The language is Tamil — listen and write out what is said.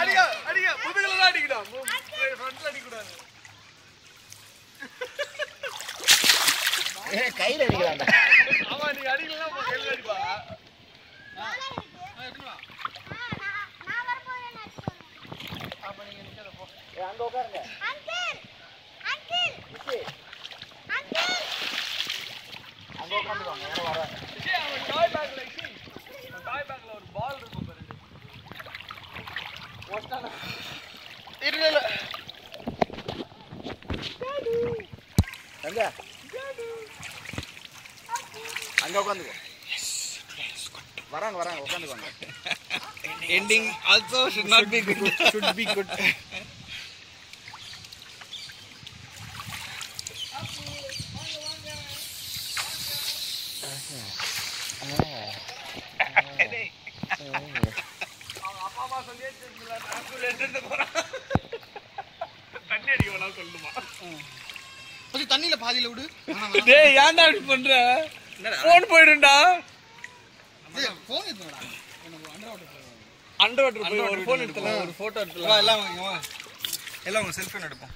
அடிங்க அடிங்க முதுகுல தான் அடிக்கணும் ஃப்ரண்ட்ல அடிக்க கூடாது கையில அடிக்கறான்டா ஆமா நீ அடிக்கலாம் கையில அடிப்பா நான் வர போறேன் அடிச்சு அப்ப நீங்க நிக்கற போ அங்க உட்காருங்க அங்கிள் அங்கிள் நிக்கி அங்கிள் அங்க உட்கார்ந்துவாங்க யாரோ வர அவன் டாய் பேக்ல டாய் பேக்ல ஒரு பால் இருக்கும் பாரு ஓட்டானா இல்ல அங்க அங்க உட்காந்துக்கோ வராங்க உட்காந்துக்கோங்க ending also should not be good should be good அம்மா சொல்லிட்டீங்களா நான் எடுத்து போறேன் தண்ணி அடிக்க வேணாம் சொல்லுமா கொஞ்சம் தண்ணியில பாதியில விடு டேய் ஏன்டா இப்படி பண்ற போன் போய்டுடா போன் எடுத்துடா அண்டர் வாட்டர் போய் ஒரு போன் எடுத்தலாம் ஒரு போட்டோ எடுத்தலாம் எல்லாம் உங்க செல்ஃபோன் எடுப்போம்